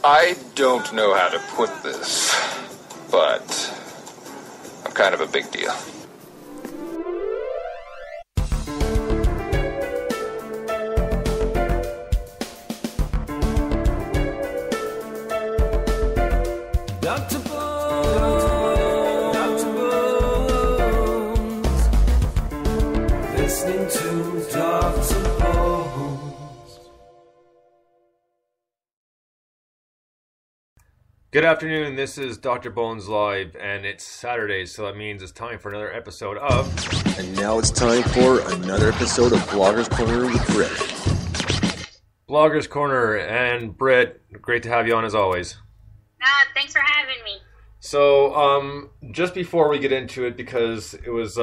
I don't know how to put this, but I'm kind of a big deal. Dr. Bones, listening to Dr. Bones. Good afternoon, this is Dr. Bones Live, and it's Saturday, so that means it's time for another episode of... And now it's time for another episode of Bloggers Corner with Britt. Bloggers Corner, and Britt, great to have you on as always. Thanks for having me. So, just before we get into it, because it was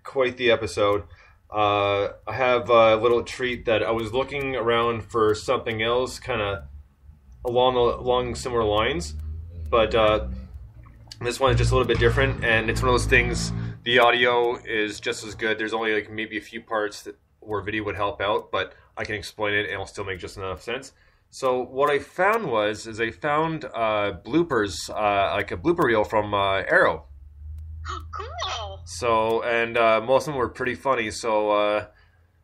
quite the episode, I have a little treat that I was looking around for something else, kind of along similar lines, but this one is just a little bit different, and it's one of those things, the audio is just as good. There's only like maybe a few parts where video would help out, but I can explain it and it'll still make just enough sense. So what I found is I found bloopers, like a blooper reel from Arrow. Oh, cool. So, and most of them were pretty funny, so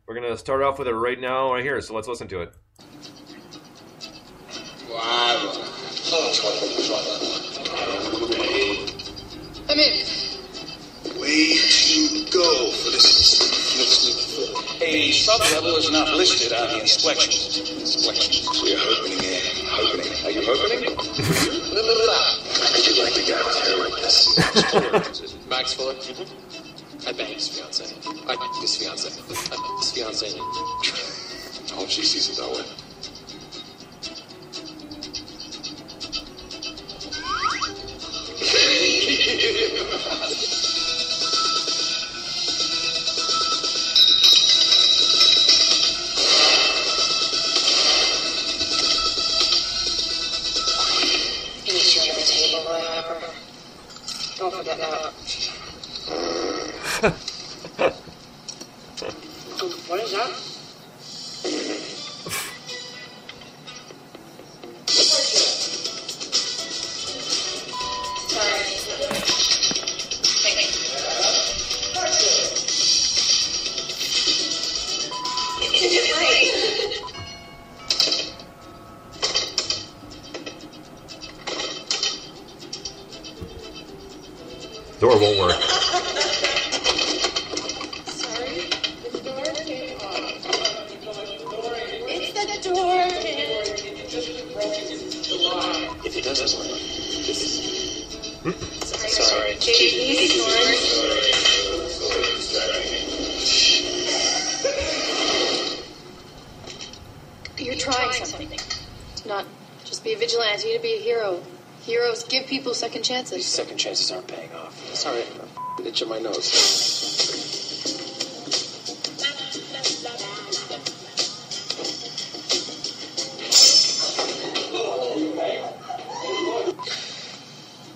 we're going to start off with it right now, right here, so let's listen to it. Come in. Way to go for this. A sub-level is not listed on the inspections. We're hoping. Are you hoping? Would you like to get with her like this? Max Fuller? I banged his fiance. I banged his fiance. His fiance. I hope she sees it that way. Don't forget that. What is that? Door won't work. Sorry, the door came off. It's the door. If it doesn't work, Sorry. JD's You're trying something. To not just be a vigilante, you need to be a hero. Heroes give people second chances. These second chances aren't paying off. Sorry, I'm itching my nose.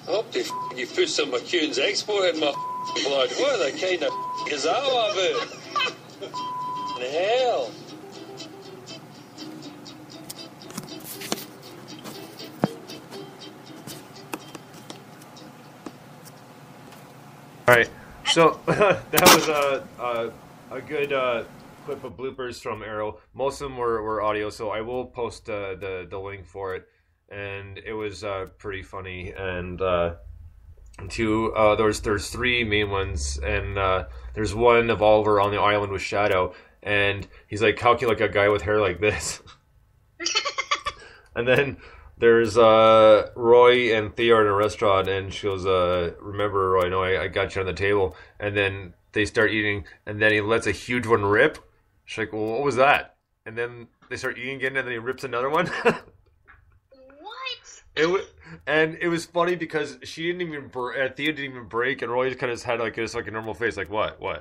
I hope you put some McCune's export in my blood. What the kind of is that all about? In hell. All right, so that was a good clip of bloopers from Arrow. Most of them were audio, so I will post the link for it. And it was pretty funny. And there's three main ones, and there's one of Oliver on the island with Shadow, and he's like, "How can like a guy with hair like this?" And then there's Roy and Thea are in a restaurant, and she goes, "Remember, Roy? No, I got you on the table." And then they start eating, and then he lets a huge one rip. She's like, "Well, what was that?" And then they start eating again, and then he rips another one. It was funny because she didn't even Thea didn't even break, and Roy just kind of had like a normal face, like what? Wow.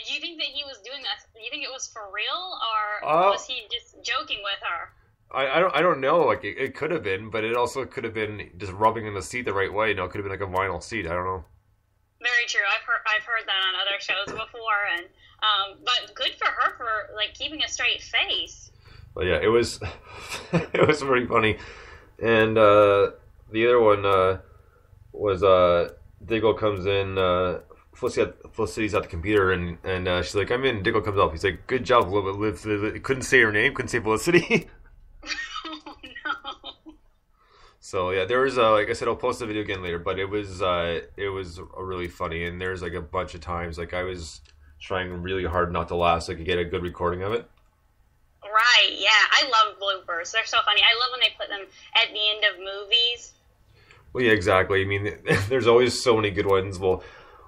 Do you think that he was doing that? Do you think it was for real, or was he just joking with her? I don't know. Like it could have been, but it also could have been just rubbing in the seat the right way. You know, it could have been like a vinyl seat. I don't know. Very true. I've heard that on other shows before, and but good for her for like keeping a straight face. But yeah, it was it was pretty funny. And the other one was Diggle comes in. Felicity's at the computer, and she's like, "I'm in." Diggle comes up. He's like, "Good job, Liv." Couldn't say her name. Couldn't say Felicity. Oh no. So yeah, there was like I said, I'll post the video again later. But it was really funny, and there's like a bunch of times like I was trying really hard not to laugh so I could get a good recording of it. Right, yeah. I love bloopers. They're so funny. I love when they put them at the end of movies. Well, yeah, exactly. I mean, there's always so many good ones. Well,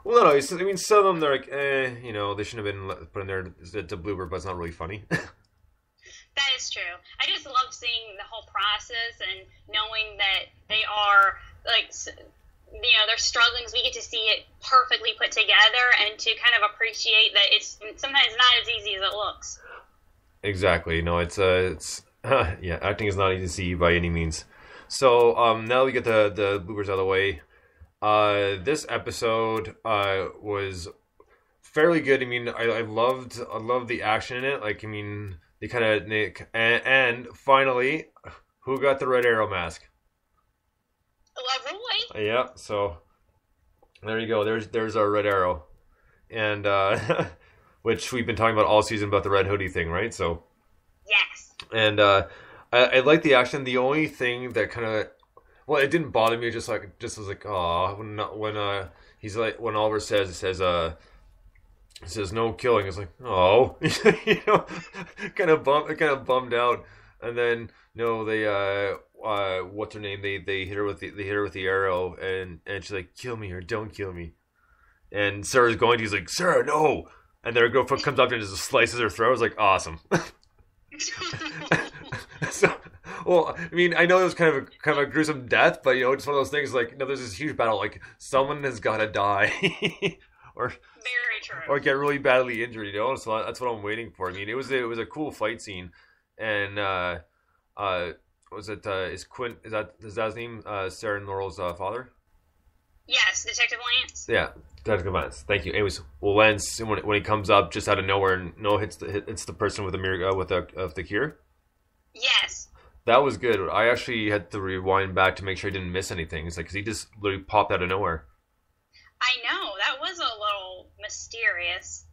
not always. I mean, some of them, they're like, they shouldn't have been put in there. It's a blooper, but it's not really funny. That is true. I just love seeing the whole process and knowing that they are, like, they're struggling. So we get to see it perfectly put together and to kind of appreciate that it's sometimes not as easy as it looks. Exactly. No, it's yeah, acting is not easy to see by any means. So now we get the bloopers out of the way. This episode was fairly good. I mean, I loved the action in it. Like, I mean, they kind of and finally, who got the Red Arrow mask? Roy. Yeah. So there you go. There's our Red Arrow, and which we've been talking about all season about the red hoodie thing, right? So yes. And I like the action. The only thing that kind of it didn't bother me. It just was like, oh, when he's like, when Oliver says no killing. It's like, oh, kind of bummed out. And then they what's her name? They hit her with the arrow, and she's like, kill me or don't kill me. And Sarah's going. He's like, Sarah, no. And their girlfriend comes up and just slices her throat. It's like, awesome. So, well, I mean, I know it was kind of a gruesome death, but it's one of those things like, there's this huge battle. Like, someone has got to die, or very true, or get really badly injured. So that's what I'm waiting for. I mean, it was a cool fight scene, and was it is that his name? Sarah and Laurel's father. Yes, Detective Lance. Yeah, Detective Lance. Thank you. Anyways, well, Lance, when he comes up just out of nowhere and hits the person with the cure. Yes. That was good. I actually had to rewind back to make sure I didn't miss anything. It's like, because he just literally popped out of nowhere. I know, that was a little mysterious.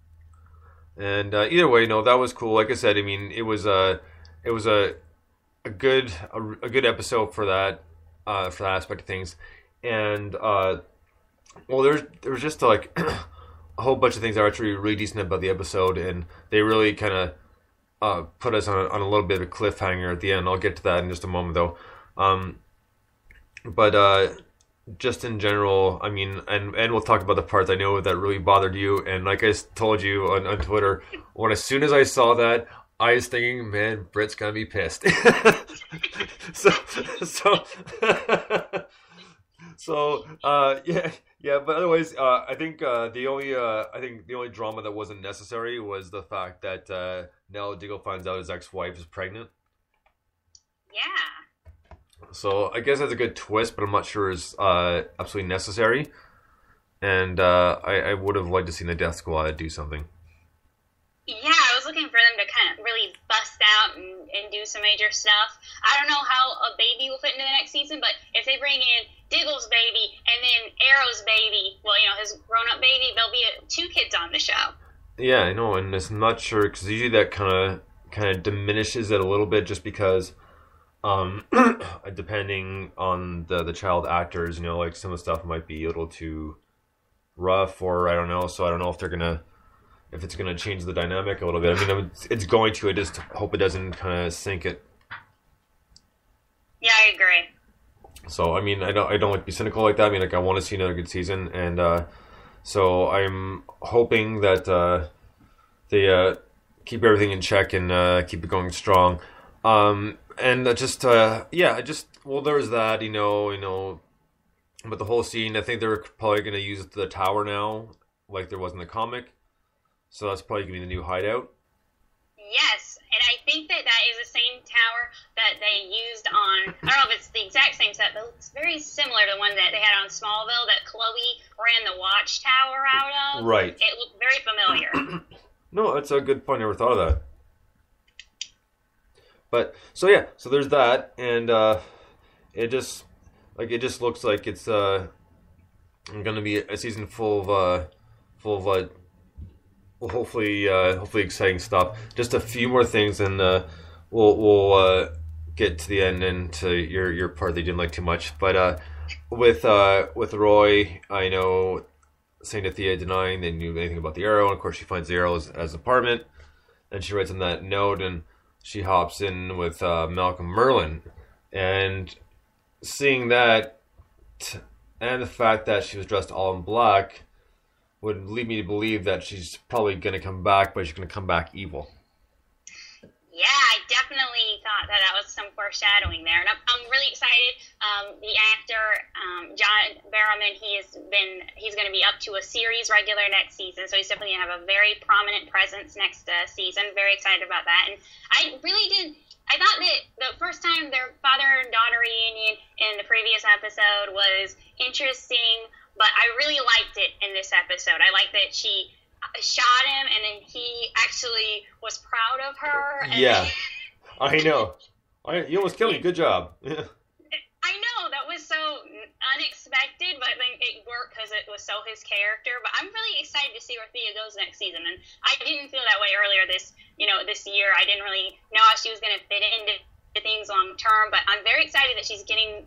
And either way, no, that was cool. Like I said, I mean, it was a good episode for that aspect of things. And there was just like a whole bunch of things that are actually really decent about the episode, and they really kind of put us on a little bit of a cliffhanger at the end. I'll get to that in just a moment, though. But just in general, I mean, and we'll talk about the parts I know that really bothered you. And like I told you on Twitter, as soon as I saw that, I was thinking, man, Britt's gonna be pissed. Yeah. But otherwise, I think the only drama that wasn't necessary was the fact that Nell Diggle finds out his ex-wife is pregnant. Yeah. So I guess that's a good twist, but I'm not sure is absolutely necessary. And I would have liked to see the Death Squad do something. Yeah, I was looking for them to kind of really bust out and do some major stuff. I don't know how a baby will fit into the next season, but if they bring in Diggle's baby and then Arrow's baby, his grown-up baby, there'll be 2 kids on the show. Yeah, I know, and I'm not sure, because usually that kind of diminishes it a little bit, just because depending on the child actors, like some of the stuff might be a little too rough, or I don't know. So I don't know if it's gonna change the dynamic a little bit. I mean, it's going to. I just hope it doesn't kind of sink it. Yeah, I agree. So I mean, I don't like to be cynical like that. I mean, like, I want to see another good season, and so I'm hoping that they keep everything in check and keep it going strong. And there was that, but the whole scene, I think they're probably going to use the tower now, like there was in the comic. So that's probably going to be the new hideout. Yes, and I think that is the same tower that they used on, I don't know if it's the exact same set, but it's very similar to the one that they had on Smallville that Chloe ran the watchtower out of. Right. It looked very familiar. No, that's a good point. I never thought of that. But so there's that, and it just looks like it's gonna be a season full of hopefully exciting stuff. Just a few more things, and we'll get to the end and to your part that you didn't like too much. But with Roy, I know Saint Althea denying they knew anything about the Arrow, and of course she finds the Arrow at his apartment, and she writes on that note, and she hops in with Malcolm Merlin, and seeing that and the fact that she was dressed all in black would lead me to believe that she's probably going to come back, but she's going to come back evil. Yeah, I definitely thought that was some foreshadowing there, and I'm really excited. The actor John Barrowman, he's going to be up to a series regular next season, so he's definitely going to have a very prominent presence next season. Very excited about that, and I thought that the first time their father and daughter reunion in the previous episode was interesting, but I really liked it in this episode. I liked that she shot him, and then he actually was proud of her. And yeah, I know. You almost killed me. Good job. I know, that was so unexpected, but I think it worked because it was so his character. But I'm really excited to see where Thea goes next season, and I didn't feel that way earlier this year. I didn't really know how she was going to fit into things long term, but I'm very excited that she's getting,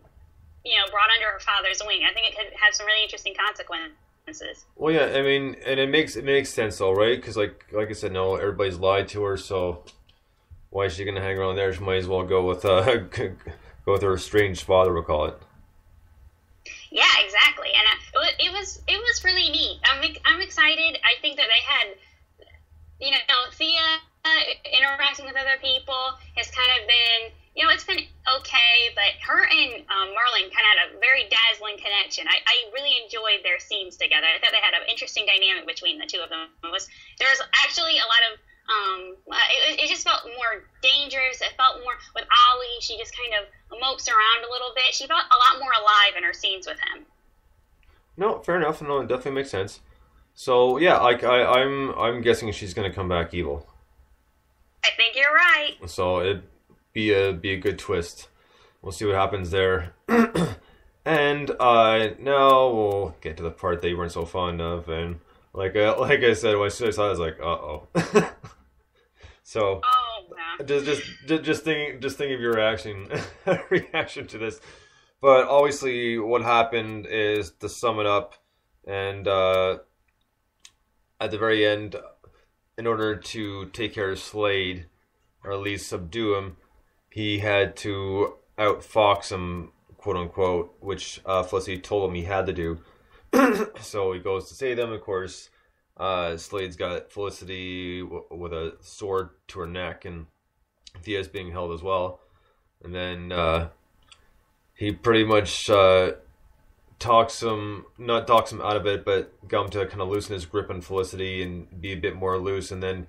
brought under her father's wing. I think it could have some really interesting consequences. Well, yeah, I mean, and it makes sense though, right? Because like I said, no, everybody's lied to her, so why is she gonna hang around there? She might as well go with her estranged father, we'll call it. Yeah, exactly, and it was really neat. I'm excited. I think that they had, Thea interacting with other people has kind of been. It's been okay, but her and Merlin kind of had a very dazzling connection. I really enjoyed their scenes together. I thought they had an interesting dynamic between the two of them. There was actually a lot of, it just felt more dangerous. It felt more with Ollie. She just kind of mopes around a little bit. She felt a lot more alive in her scenes with him. No, fair enough. No, it definitely makes sense. So yeah, I'm guessing she's gonna come back evil. I think you're right. So it'd be a good twist. We'll see what happens there. And now we'll get to the part that you weren't so fond of, and like I said, when I saw it, I was like, uh-oh. So just think of your reaction to this. But obviously, what happened is, to sum it up, and at the very end, in order to take care of Slade, or at least subdue him, he had to outfox him, quote unquote, which Felicity told him he had to do. So he goes to save them. Of course, Slade's got Felicity with a sword to her neck, and Thea's being held as well. And then he pretty much not talks him out of it, but got him to kind of loosen his grip on Felicity and be a bit more loose. And then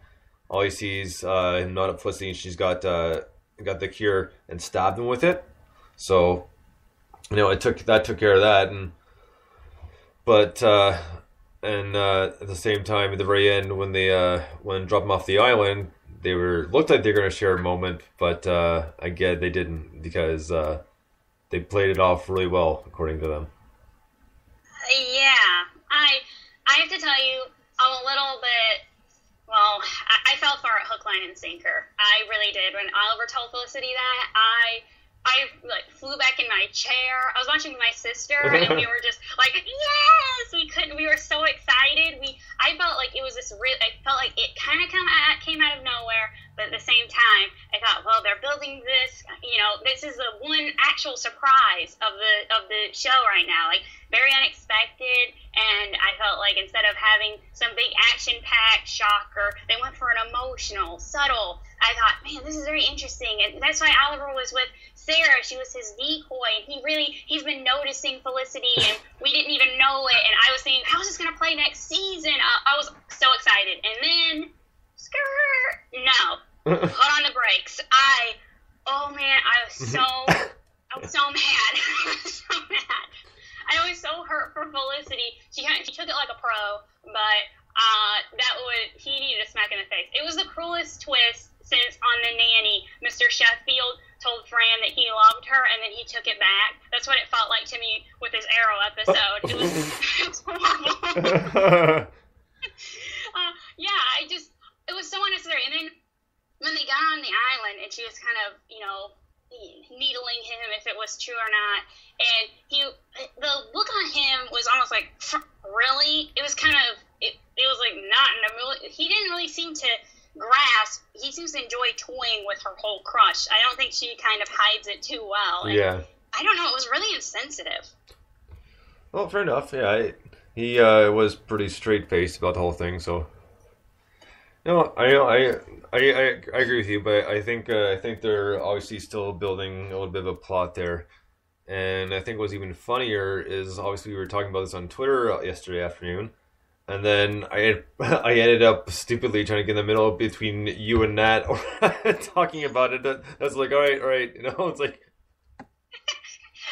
all he sees him not at Felicity, and she's got the cure, and stabbed him with it. So it took care of that, and at the same time, at the very end, when dropped him off the island, looked like they were going to share a moment, but again, they didn't, because they played it off really well, according to them. Yeah, I have to tell you, I'm a little bit. Well, I fell for it hook, line, and sinker. I really did. When Oliver told Felicity that, I flew back in my chair. I was watching with my sister, and we were just like, yes! We were so excited. I felt like it was this real. I felt like it kind of came out of nowhere, but at the same time, I thought, well, they're building this. This is the one actual surprise of the show right now. Like, very unexpected, and I felt like instead of having some big action-packed shocker, they went for an emotional, subtle. I thought, man, this is very interesting, and that's why Oliver was with Sarah. She was his decoy, and he's been noticing Felicity, and we didn't even know it, and I was thinking, how's this going to play next season? I was so excited, and then, no, put on the brakes. I was so mad. I was so mad. I was so hurt for Felicity. She took it like a pro, but he needed a smack in the face. It was the cruelest twist since on The Nanny, Mr. Sheffield told Fran that he loved her, and then he took it back. That's what it felt like to me with this Arrow episode. It was horrible. It was so unnecessary. And then when they got on the island, and she was kind of, needling him if it was true or not, and the look on him was almost like, really? It was kind of, it was like not in a really, he didn't really seem to grasp. He seems to enjoy toying with her whole crush. I don't think she kind of hides it too well. And yeah. I don't know. It was really insensitive. Well, fair enough. Yeah, he was pretty straight-faced about the whole thing. So, no, I agree with you, but I think they're obviously still building a little bit of a plot there. And I think what's even funnier is obviously we were talking about this on Twitter yesterday afternoon. And then I ended up stupidly trying to get in the middle between you and Nat talking about it. That's like, all right, it's like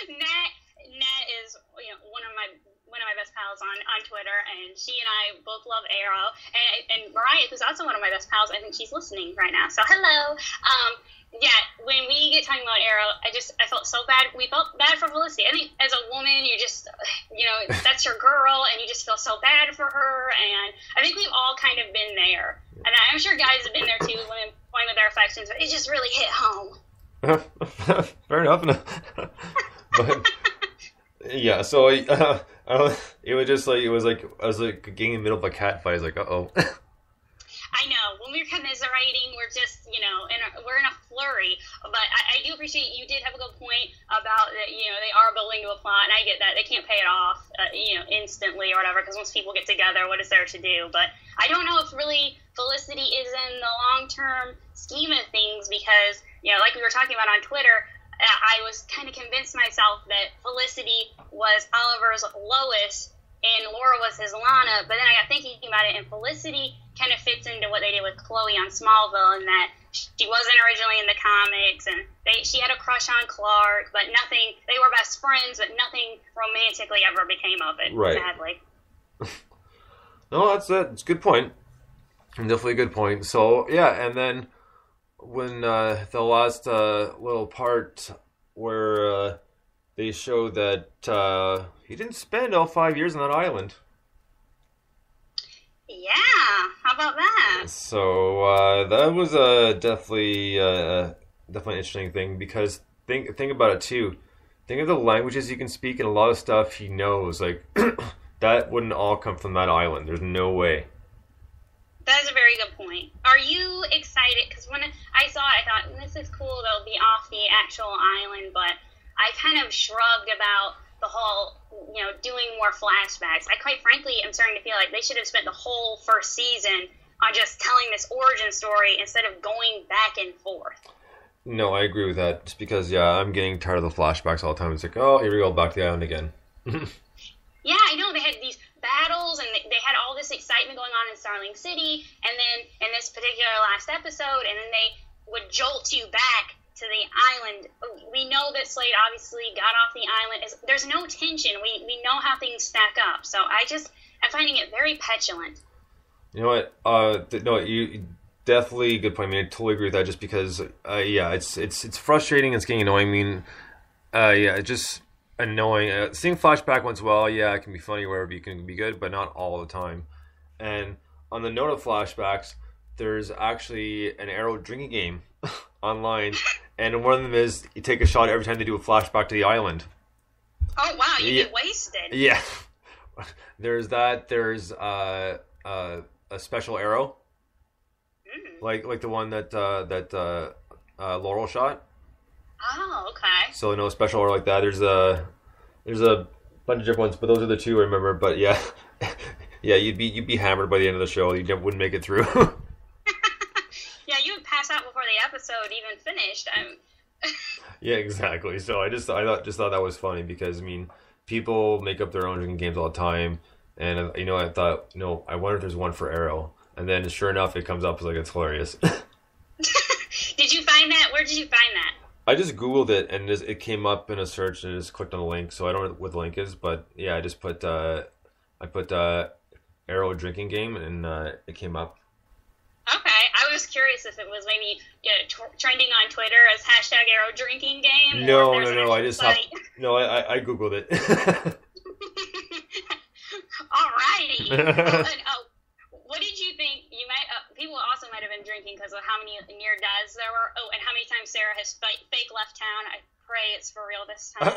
Nat is one of my best pals on Twitter, and she and I both love Arrow, and Mariah, who's also one of my best pals, I think she's listening right now. So hello. When we get talking about Arrow, I felt so bad. We felt bad for Felicity. I think as a woman, you just, that's your girl, and you just feel so bad for her. And I think we've all kind of been there. And I'm sure guys have been there too, women playing with their affections, but it just really hit home. Fair enough. But yeah, so it was just like, I was like getting in the middle of a cat fight. I was like, uh-oh. I know. When we're commiserating, we're just, we're in a flurry. But I do appreciate you did have a good point about that, they are building to a plot, and I get that. They can't pay it off, instantly or whatever, because once people get together, what is there to do? But I don't know if really Felicity is in the long-term scheme of things, because, like we were talking about on Twitter, I was kind of convinced myself that Felicity was Oliver's Lois and Laura was his Lana, but then I got thinking about it, and Felicity kind of fits into what they did with Chloe on Smallville, in that she wasn't originally in the comics, and she had a crush on Clark, but nothing, they were best friends, but nothing romantically ever became of it, right. Sadly. No, that's it. It's a good point. Definitely a good point. So, yeah, and then when the last little part where they show that he didn't spend all 5 years on that island. Yeah, how about that? So that was definitely an interesting thing, because think about it too. Think of the languages he can speak and a lot of stuff he knows. Like that wouldn't all come from that island. There's no way. That is a very good point. Are you excited? Because when I saw it, I thought, this is cool. They'll be off the actual island, but I kind of shrugged about the whole, doing more flashbacks. I quite frankly am starting to feel like they should have spent the whole first season on just telling this origin story instead of going back and forth. No, I agree with that. Just because, I'm getting tired of the flashbacks all the time. It's like, oh, here we go, back to the island again. Yeah, I know. They had these battles, and they had all this excitement going on in Starling City, and then in this particular last episode, and then they would jolt you back to the island. We know that Slade obviously got off the island. There's no tension. We know how things stack up. So I'm finding it very petulant. You know what? No, you definitely good point. I mean, I totally agree with that. Just because, it's frustrating. It's getting annoying. I mean, it's just annoying. Seeing flashback once in a while, it can be funny, wherever you can be good, but not all the time. And on the note of flashbacks, there's actually an Arrow drinking game online, and one of them is you take a shot every time they do a flashback to the island. Oh wow, you get wasted. Yeah. There's that. There's a special arrow, like the one that Laurel shot. Oh, okay. So no special arrow like that. There's a bunch of different ones, but those are the two I remember. But yeah, you'd be hammered by the end of the show. You wouldn't make it through. Yeah, you would pass out before the episode even finished. Yeah, exactly. So I thought that was funny, because I mean, people make up their own drinking games all the time, and I thought, I wonder if there's one for Arrow, and then sure enough, it comes up as it's hilarious. Did you find that? Where did you find that? I just Googled it, and it came up in a search, and I just clicked on the link. So I don't know what the link is, but yeah, I just put Arrow drinking game, and it came up. Okay, I was curious if it was maybe trending on Twitter as #Arrow drinking game. No. I googled it. Alrighty. What did you think? You might people also might have been drinking because of how many near deaths there were. Oh, and how many times Sarah has fake left town. I pray it's for real this time.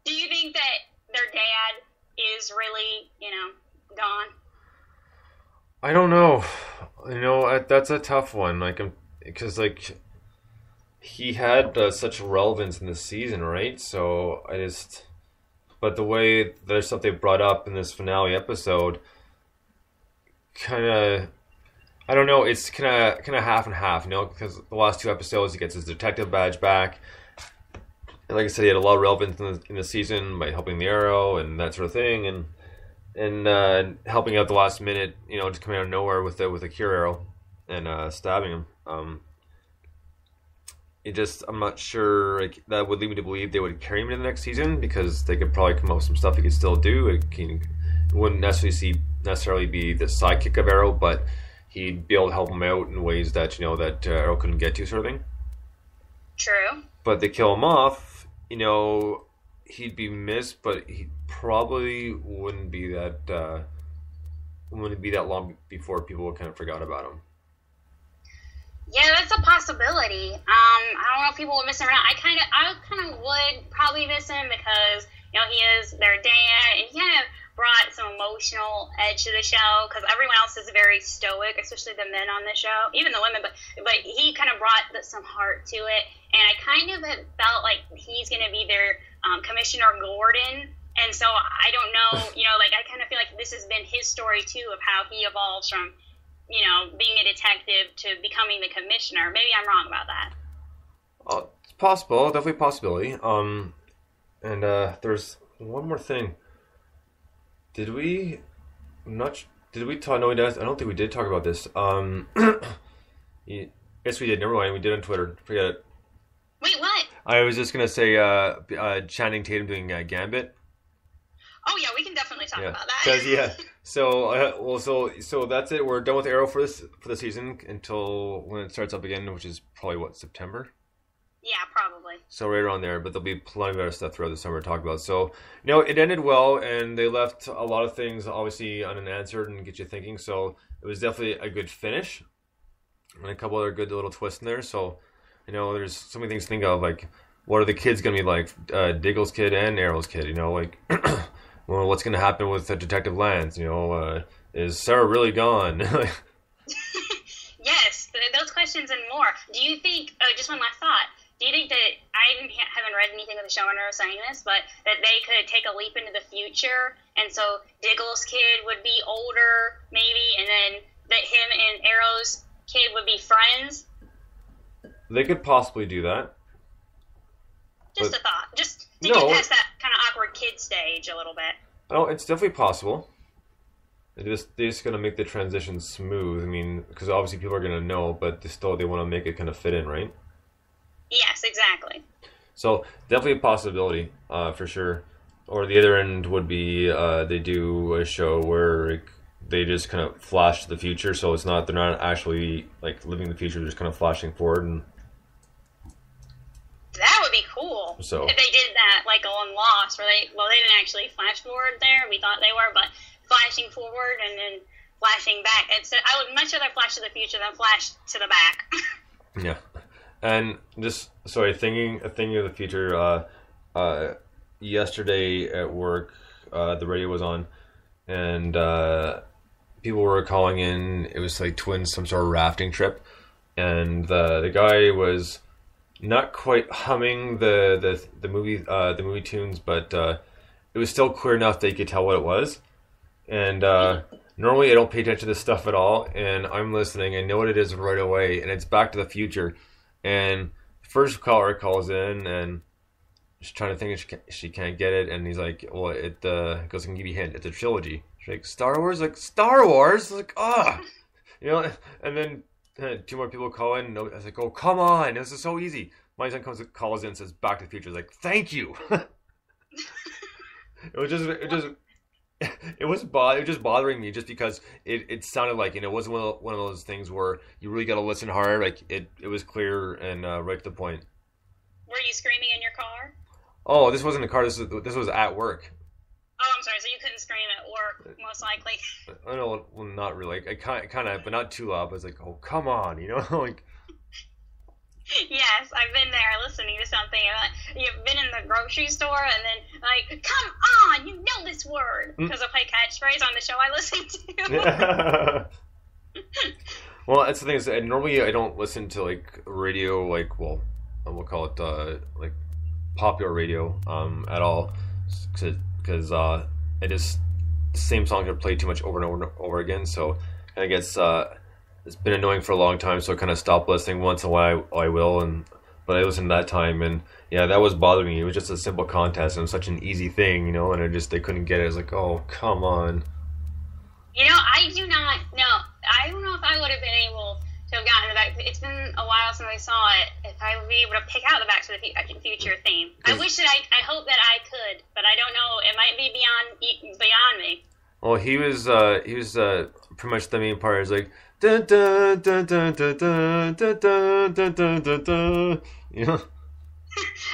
Do you think that their dad is really, gone? I don't know. That's a tough one. Because he had such relevance in this season, right? So but the way there's stuff they brought up in this finale episode, kind of, I don't know. It's kind of half and half, because the last 2 episodes he gets his detective badge back. And like I said, he had a lot of relevance in the season by helping the Arrow and that sort of thing, and helping out the last minute, just coming out of nowhere with a cure arrow and stabbing him. I'm not sure that would lead me to believe they would carry him into the next season, because they could probably come up with some stuff he could still do. It wouldn't necessarily be the sidekick of Arrow, but he'd be able to help him out in ways that that Arrow couldn't get to, sort of thing. True. But they kill him off. He'd be missed, but he probably wouldn't be that long before people kind of forgot about him. Yeah, that's a possibility. I don't know if people would miss him or not. I kind of would probably miss him because he is their dad, and he kind of brought some emotional edge to the show, because everyone else is very stoic, especially the men on the show, even the women. But he kind of brought some heart to it, and I kind of felt like he's going to be their Commissioner Gordon. And so I don't know, I kind of feel like this has been his story too, of how he evolves from being a detective to becoming the commissioner. Maybe I'm wrong about that. It's possible, definitely a possibility. And there's one more thing. Did we talk? No, I don't think we did talk about this. Yes, we did. Never mind. We did on Twitter. Forget it. Wait, what? I was just gonna say, Channing Tatum doing Gambit. Oh yeah, we can definitely talk about that. So that's it. We're done with Arrow for the season until when it starts up again, which is probably September. Yeah, probably. So right around there, but there'll be plenty of other stuff throughout the summer to talk about. So it ended well, and they left a lot of things obviously unanswered and get you thinking. So it was definitely a good finish, and a couple other good little twists in there. So there's so many things to think of, like what are the kids gonna be like, Diggle's kid and Arrow's kid? Well, what's going to happen with Detective Lance? Is Sarah really gone? Yes, those questions and more. Do you think, just one last thought, do you think that, haven't read anything of the showrunner saying this, but that they could take a leap into the future, and so Diggle's kid would be older, maybe, and then that him and Arrow's kid would be friends? They could possibly do that. Just a thought. Just to get past that kind of awkward kid stage a little bit. Oh, it's definitely possible. They're just going to make the transition smooth. I mean, because obviously people are going to know, but they want to make it kind of fit in, right? Yes, exactly. So definitely a possibility, for sure. Or the other end would be they do a show where they just kind of flash to the future, so they're not actually living the future, they're just kind of flashing forward. And that would be cool. So if they did that on Lost, where they didn't actually flash forward there. We thought they were, but flashing forward and then flashing back. I would much rather flash to the future than flash to the back. Yeah, and just thinking of the future. Yesterday at work, the radio was on, and people were calling in. It was twins, some sort of rafting trip, and the guy was not quite humming the movie tunes, but it was still clear enough that you could tell what it was. And normally I don't pay attention to this stuff at all, and I'm listening. I know what it is right away, and it's Back to the Future. And first caller calls in, and she's trying to think if she can't get it, and he's like, "Well, it goes, I can give you a hint. It's a trilogy." She's like, "Star Wars?" Like, "Star Wars?" Like, and then 2 more people call in, and I was like, "Oh, come on, this is so easy." My son calls in and says, "Back to the Future." I was like, "Thank you." It was just it was just bothering me just because it sounded like, it wasn't one of those things where you really got to listen hard. Like it was clear and right to the point. Were you screaming in your car? Oh, this wasn't a car. This was at work. Oh, I'm sorry. So you couldn't scream at work, most likely. I know, well, not really. I kind of, but not too loud. I was like, oh, come on, like. Yes, I've been there listening to something. You've been in the grocery store and then like, come on, you know this word, because I play catchphrase on the show I listen to. Well, that's the thing is, normally I don't listen to like radio, like, well, we'll call it like popular radio at all, because I just the same songs are played too much over and over again. So I guess it's been annoying for a long time. So I kind of stopped listening. Once in a while I will, but I listened that time, and yeah, that was bothering me. It was just a simple contest and it was such an easy thing, and they couldn't get it. I was like, oh, come on. I do not know. I don't know if I would have been able to have gotten the Back. It's been a while since I saw it. If I would be able to pick out the Back to the Future theme, I wish that I hope that I could, but I don't know. It might be beyond me. Well, he was pretty much the main part. Is like dun dun dun dun dun dun dun dun dun dun dun.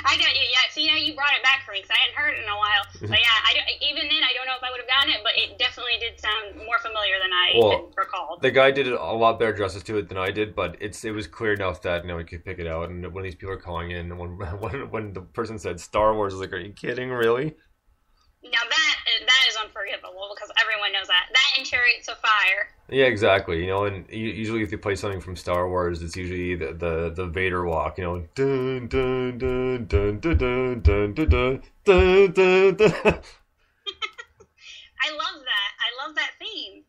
I got you. Yeah, see, now you brought it back for me because I hadn't heard it in a while. But yeah, even then, I don't know if I would have gotten it, but it definitely did sound more familiar than I had recalled. The guy did a lot better justice to it than I did, but it was clear enough that we could pick it out. And when these people are calling in, when the person said Star Wars, I was like, are you kidding, really? Now that is unforgivable because everyone knows that. That and Chariots of Fire. Yeah, exactly. And usually if you play something from Star Wars, it's usually the Vader walk. Dun dun dun dun dun dun dun dun dun dun dun. I love that. I love that theme.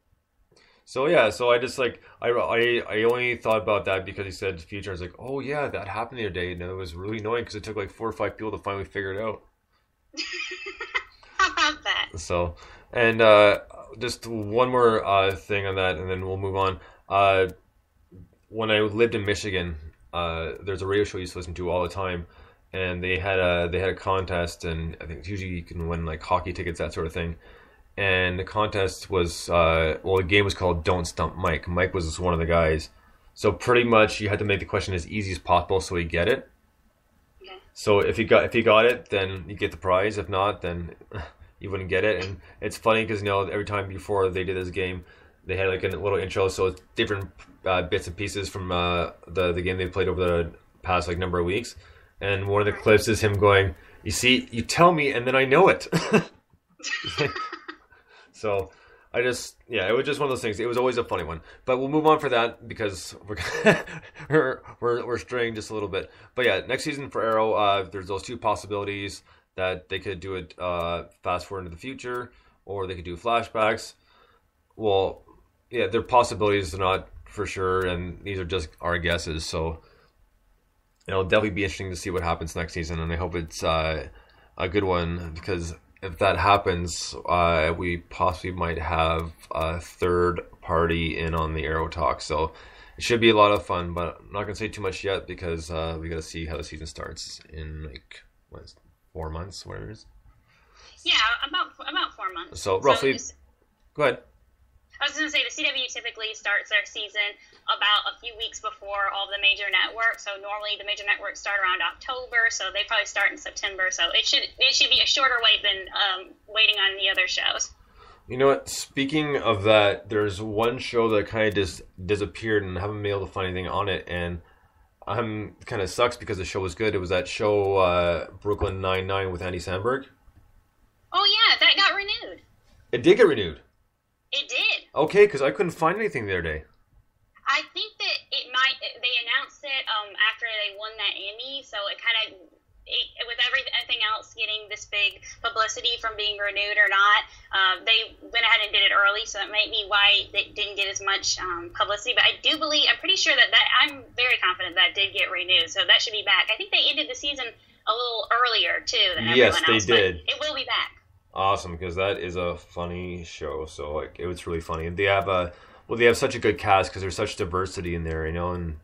So yeah, I just like I only thought about that because he said future. I was like, oh yeah, that happened the other day, and it was really annoying because it took like 4 or 5 people to finally figure it out. How about that? So, and just one more thing on that, and then we'll move on. When I lived in Michigan, there's a radio show I used to listen to all the time, and they had a contest, and I think usually you can win like hockey tickets, that sort of thing. And the contest was the game was called Don't Stump Mike. Mike was one of the guys, so pretty much you had to make the question as easy as possible so he'd get it. So if he got it, then you get the prize. If not, then you wouldn't get it. And it's funny because every time before they did this game, they had like a little intro, so it's different bits and pieces from the game they played over the past like number of weeks. And one of the clips is him going, "You see, you tell me, and then I know it." So it was just one of those things. It was always a funny one, but we'll move on for that because we're straying just a little bit. But yeah, next season for Arrow, there's those 2 possibilities that they could do it fast forward into the future, or they could do flashbacks. Well, yeah, they're possibilities, they're not for sure, and these are just our guesses. So it'll definitely be interesting to see what happens next season, and I hope it's a good one because if that happens, we possibly might have a third party in on the Arrow Talk. So it should be a lot of fun, but I'm not going to say too much yet because we got to see how the season starts in like 4 months, whatever it is. Yeah, about 4 months. So roughly, go ahead. I was going to say the CW typically starts their season about a few weeks before all the major networks. So normally the major networks start around October, so they probably start in September. So it should be a shorter wait than waiting on the other shows. You know what? Speaking of that, there's one show that kind of just disappeared and I haven't been able to find anything on it, and I'm kind of sucks because the show was good. It was that show Brooklyn Nine-Nine with Andy Samberg. Oh yeah, that got renewed. It did get renewed. It did. Okay, because I couldn't find anything the other day. I think that they announced it after they won that Emmy, so it kind of, with everything else getting this big publicity from being renewed or not, they went ahead and did it early, so that may be why they didn't get as much publicity. But I'm pretty sure that I'm very confident that did get renewed, so that should be back. I think they ended the season a little earlier, too, than everyone else. Yes, they did. But it will be back. Awesome, because that is a funny show. So like, it was really funny, and they have such a good cast because there's such diversity in there, and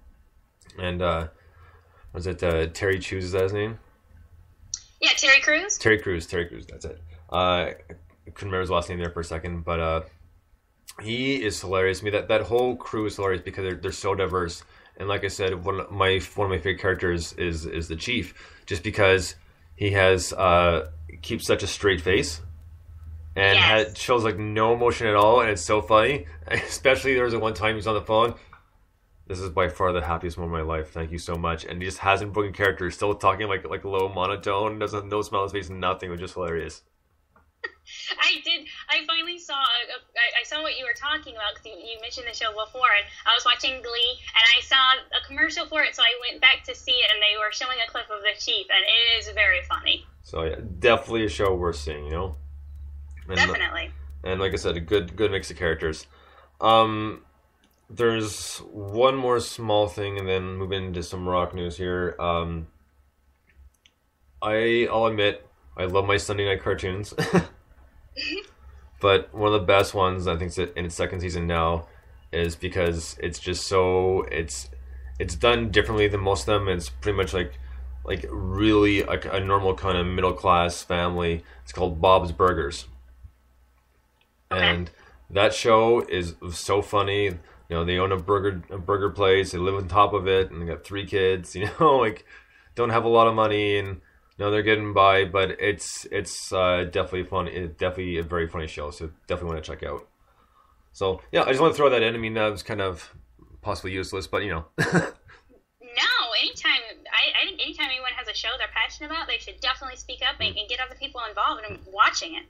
was it Terry Crews? Is that his name? Yeah, Terry Crews. Terry Crews. That's it. couldn't remember his last name there for a second, but he is hilarious. I mean, that whole crew is hilarious because they're so diverse. And like I said, one of my favorite characters is the Chief, just because he has keeps such a straight face and shows like no emotion at all, and it's so funny. Especially there was one time he was on the phone. This is by far the happiest moment of my life. Thank you so much. And he just hasn't broken character, still talking like low monotone, doesn't no smile on his face, nothing. It was just hilarious. I finally saw. I saw what you were talking about because you mentioned the show before, and I was watching Glee, and I saw a commercial for it, so I went back to see it, and they were showing a clip of the Chief, and it is very funny. So yeah, definitely a show worth seeing. And, definitely. And like I said, a good mix of characters. There's one more small thing, and then move into some rock news here. I'll admit, I love my Sunday night cartoons. But one of the best ones, I think, in its second season now, is because it's just so it's done differently than most of them. It's pretty much like really like a normal kind of middle class family. It's called Bob's Burgers, and that show is so funny. They own a burger place. They live on top of it, and they got 3 kids. Like don't have a lot of money, and they're getting by. But it's definitely fun. It's definitely a very funny show. So definitely want to check out. So yeah, I just want to throw that in. I mean, that was kind of possibly useless, but No, anytime I think anytime anyone has a show they're passionate about, they should definitely speak up and get other people involved in watching it.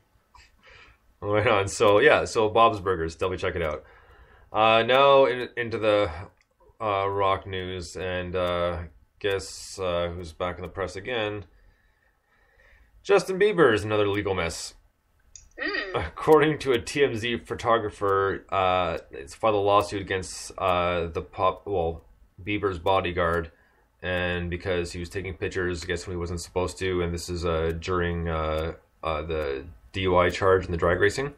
Right on. So yeah, Bob's Burgers, definitely check it out. Now into the rock news, and guess who's back in the press again? Justin Bieber is another legal mess. According to a TMZ photographer, it's filed a lawsuit against Bieber's bodyguard, and because he was taking pictures, I guess when he wasn't supposed to, and this is during the DUI charge and the drag racing.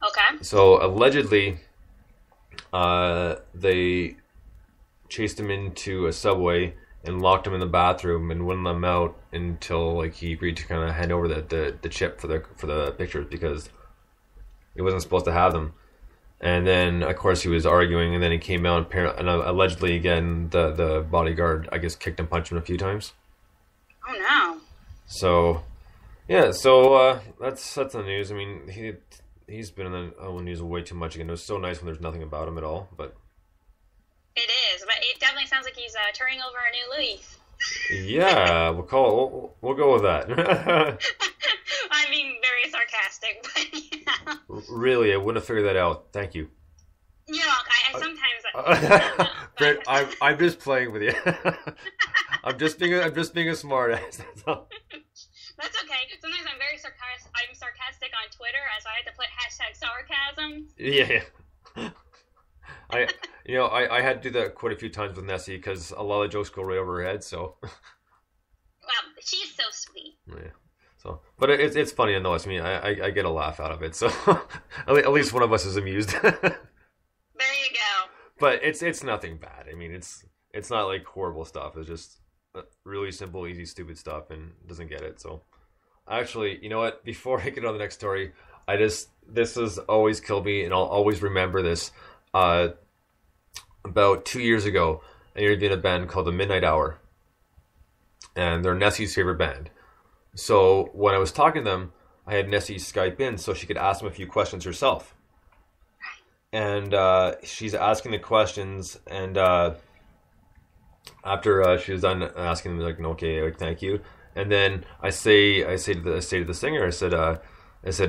Okay. So allegedly, they chased him into a subway and locked him in the bathroom and wouldn't let him out until he agreed to kind of hand over the chip for the pictures, because he wasn't supposed to have them. And then of course he was arguing, and then he came out and allegedly again the bodyguard, I guess, kicked and punched him a few times. Oh no. So yeah, that's the news. I mean, he's been in the news way too much again. It was so nice when there's nothing about him at all, but it is. But it definitely sounds like he's turning over a new leaf. Yeah, we'll go with that. I'm being very sarcastic, but yeah. Really, I wouldn't have figured that out. Thank you. I sometimes. Britt, I'm just playing with you. I'm just being a smart ass. That's all. That's okay. Sometimes I'm sarcastic on Twitter, so I had to put #sarcasm. Yeah. I had to do that quite a few times with Nessie because a lot of jokes go right over her head. So. Well, she's so sweet. Yeah. So, but it's funny nonetheless. I mean, I get a laugh out of it. So, at least one of us is amused. There you go. But it's nothing bad. I mean, it's not like horrible stuff. It's just really simple, easy, stupid stuff, and doesn't get it. So, actually, you know what? Before I get on the next story, this has always killed me, and I'll always remember this. About 2 years ago, I interviewed a band called the Midnight Hour, and they're Nessie's favorite band. So when I was talking to them, I had Nessie Skype in so she could ask them a few questions herself. And she's asking the questions, and after she was done asking them, okay, thank you. And then I say to the singer, I said,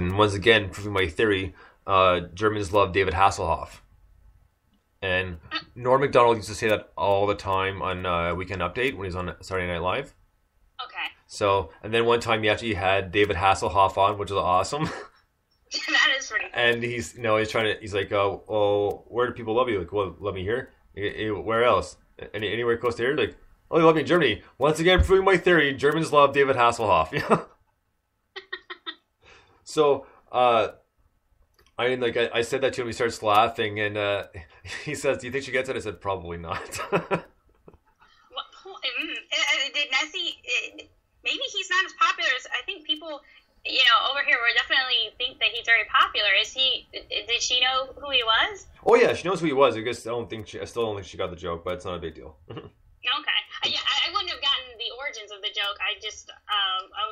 and once again, proving my theory, Germans love David Hasselhoff. And Norm Macdonald used to say that all the time on Weekend Update when he was on Saturday Night Live. Okay. So, and then one time he actually had David Hasselhoff on, which was awesome. That is pretty cool. And he's like, oh, where do people love you? Like, well, love me here. Where else? Anywhere close to here? Like, oh, they love me in Germany. Once again, proving my theory, Germans love David Hasselhoff. So, I said that to him. He starts laughing, and he says, "Do you think she gets it?" I said, "Probably not." Did Nessie? Maybe he's not as popular as I think people. over here we definitely think that he's very popular. Did she know who he was? Oh yeah, she knows who he was. I guess I still don't think she got the joke, but it's not a big deal. Okay. I wouldn't have gotten the origins of the joke. I was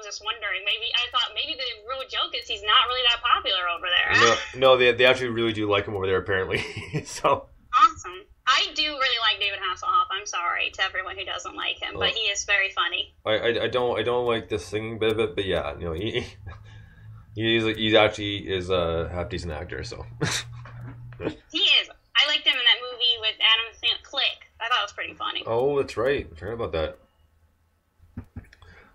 just wondering. I thought maybe the real joke is he's not really that popular over there. No, they actually really do like him over there, apparently. So awesome. I do really like David Hasselhoff. I'm sorry to everyone who doesn't like him, but he is very funny. I don't like the singing bit of it, but yeah, he actually is a half decent actor. So he is. I liked him in that movie with Adam Sandler, Click. I thought it was pretty funny. Oh, that's right. I forgot about that.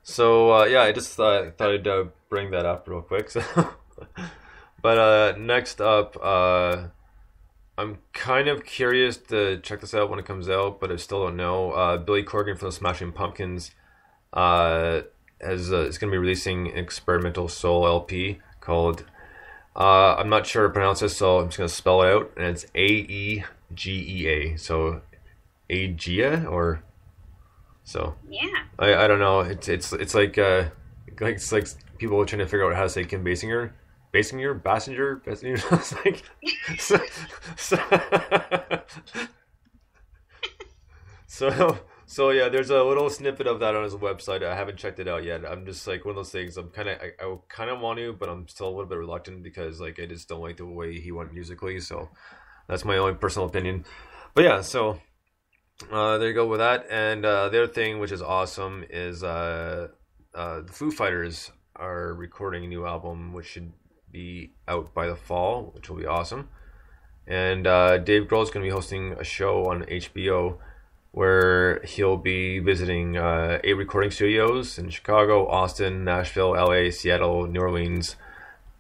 So I just thought I'd bring that up real quick. So, but next up, I'm kind of curious to check this out when it comes out, but I still don't know. Billy Corgan from the Smashing Pumpkins is going to be releasing an experimental soul LP called. I'm not sure how to pronounce this, so I'm just going to spell it out, and it's AEGEA. So Aegea or so. Yeah. I don't know. It's like people trying to figure out how to say Kim Basinger. Bassinger. It's like so yeah. There's a little snippet of that on his website. I haven't checked it out yet. I'm just like one of those things. I kind of want to, but I'm still a little bit reluctant because I just don't like the way he went musically. So that's my only personal opinion. But yeah, so there you go with that. And the other thing, which is awesome, is the Foo Fighters are recording a new album, which should be out by the fall, which will be awesome. And Dave Grohl is going to be hosting a show on HBO where he'll be visiting 8 recording studios in Chicago, Austin, Nashville, LA, Seattle, New Orleans,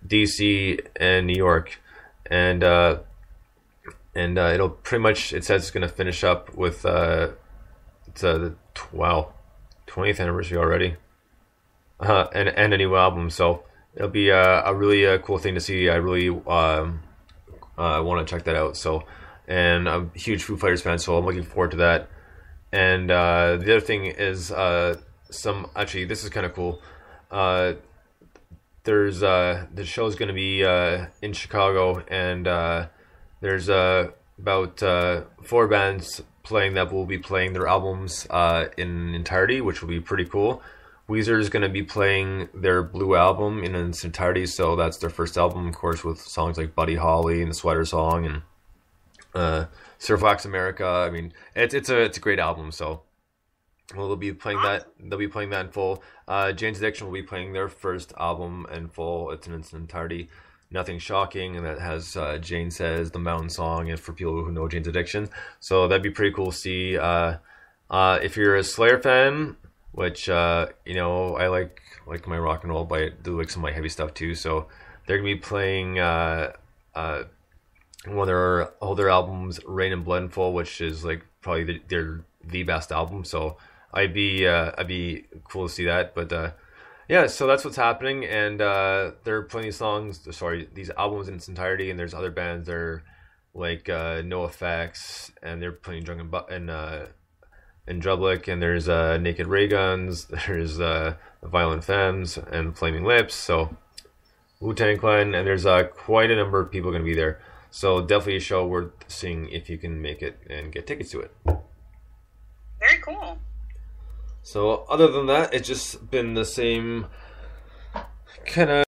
DC, and New York. And it'll pretty much, it says it's going to finish up with it's the 20th anniversary already, and a new album. So it'll be a really cool thing to see. I really want to check that out. So, and I'm a huge Foo Fighters fan, so I'm looking forward to that. And the other thing is actually this is kind of cool. There's the show's going to be in Chicago, and there's about 4 bands playing that will be playing their albums in entirety, which will be pretty cool. Weezer is going to be playing their Blue album in its entirety, so that's their first album, of course, with songs like Buddy Holly and the Sweater Song and Surf Wax America. I mean, it's a great album. So they'll be playing that. They'll be playing that in full. Jane's Addiction will be playing their first album in full. It's in its entirety. Nothing Shocking, and that has Jane Says, the Mountain Song, and for people who know Jane's Addiction. So that'd be pretty cool to see. If you're a Slayer fan, which I like my rock and roll, but I do like some of my heavy stuff too. So they're gonna be playing one of their older albums, Rain and Blood in full, which is like probably the best album. So I'd be cool to see that. But yeah, so that's what's happening, and they're playing these albums in its entirety, and there's other bands that are like NoFX, and they're playing Drunken and Drublic, and there's Naked Ray Guns, there's Violent Femmes and Flaming Lips, so Wu-Tang Clan, and there's quite a number of people going to be there. So definitely a show worth seeing if you can make it and get tickets to it. Very cool. So other than that, it's just been the same kind of